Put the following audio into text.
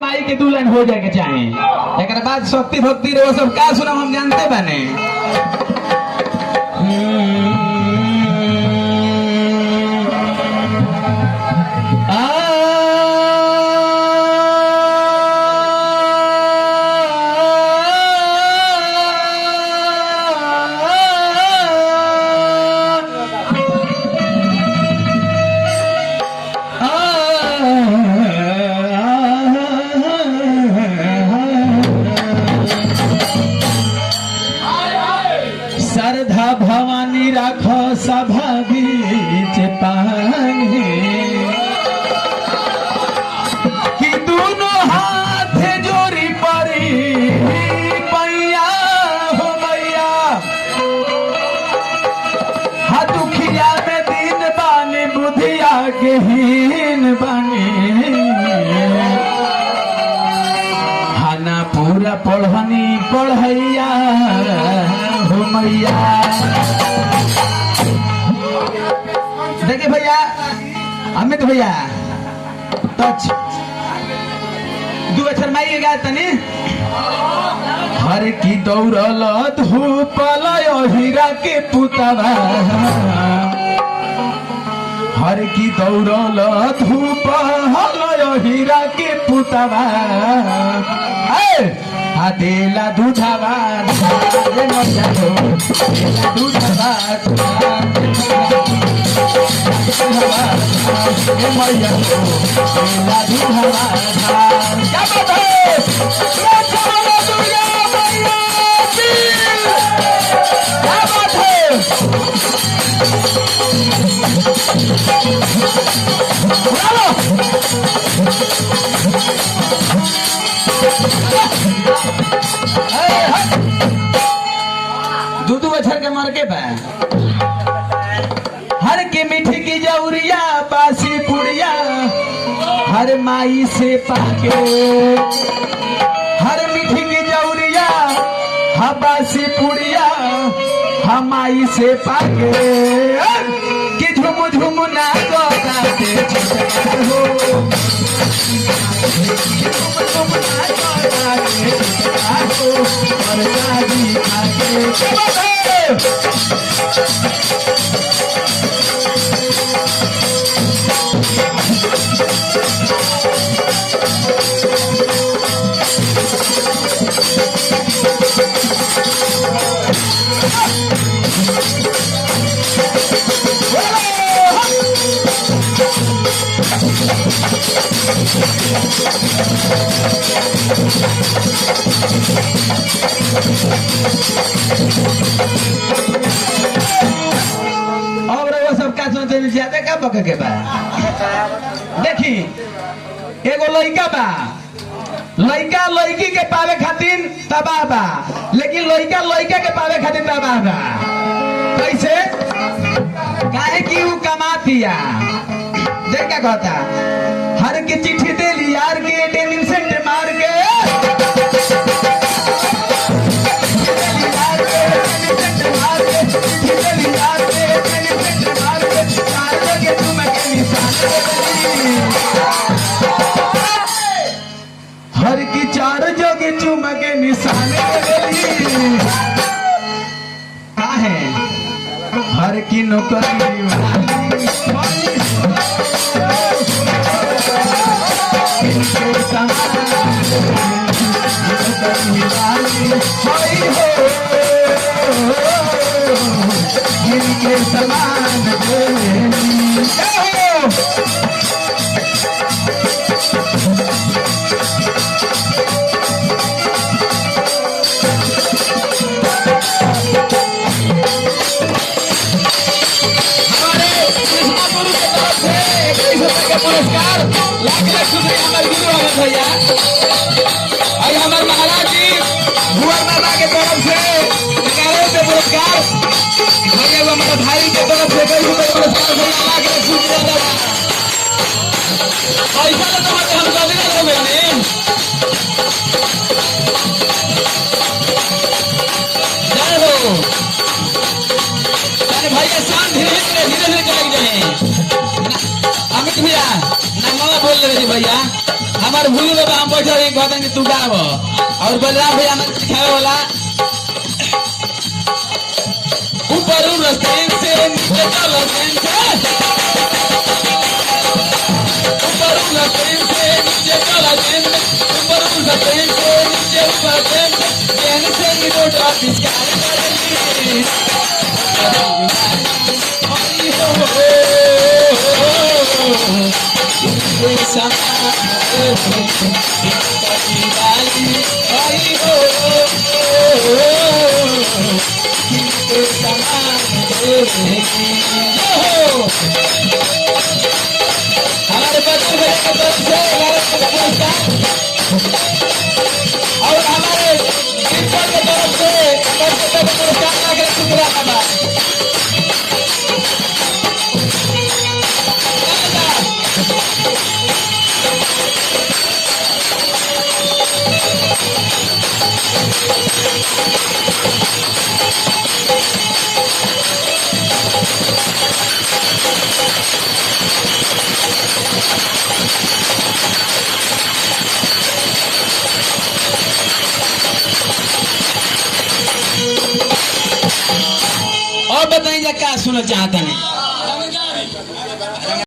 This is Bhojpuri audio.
माई के दुल्हन हो जाए के चाहे एक बाद शक्ति भक्ति रे वो सब का सुना हम जानते बने। श्रद्धा भवानी राखो सभा बीच पानी कि दोनों हाथ जोड़ी परी पैया हो मैया हा दुखिया में दिन बानी बुधिया के हीन बानी हाना पूरा पढ़नी पढ़ैया हो मैया। देखिए भैया अमित भैया टच दू अक्षर माई गा तनी हर की दौड़ल धूपल हीरा के पुतवा हर की दौड़ल धूपल हीरा के पुतवा देला दूधवा देला दूधवा मैया देला दूधवा क्या बात है क्या बात है दूधू बछर के मर के हर के मीठी की जौरिया बासी पुड़िया हर माई से पाके हर मीठी की जौरिया हा बासी पुड़िया हम माई से पाके कि झुम झुम ना गोदाते हो झुम ना गोदाते हो और दादी खाके और वो सब का सोचे ज्यादा का पक के बा देखी एगो लड़का बा लड़का लड़की के पावे खातिर तबाह बा लेकिन लड़का लड़का के पावे खातिर तबाह बा कैसे काहे कि वो कमातिया देख क्या कहता हर की चिट्ठी दे ली यार के डेनिम सेंट मार के हर की चार जोगे चुम के निशाने का है हर की नौकरी जिनके समान पुरस्कार लाख लाख शुक्रिया हमारे गुरु अमित भैया और हमारे महाराज जी भुवन बाबा के तरफ से पुरस्कार भैया हमारे भाई के तरफ से कई रुपए पुरस्कार भैया लाख लाख शुक्रिया पैसा तो हम कभी नहीं देंगे जय हो भैया शांत धीरे धीरे चले गए अमित भैया नमवा बोल रहे थे भैया हमारे भूल बाबा हम बैठो एक बात है तू गाव और बलराम भैया मन सिखावे वाला ऊपर रस्ते से नीचे चलो ऊपर रस्ते से नीचे चलो ऊपर रस्ते से नीचे ऊपर चैन से ही रोड आविष्कार करेंगे हमारे बच्चे की तरफ से और हमारे प्रिंसिपल की तरफ से पुरस्कार लाकर शुक्रिया। और बताइए क्या सुनना चाहता नहीं।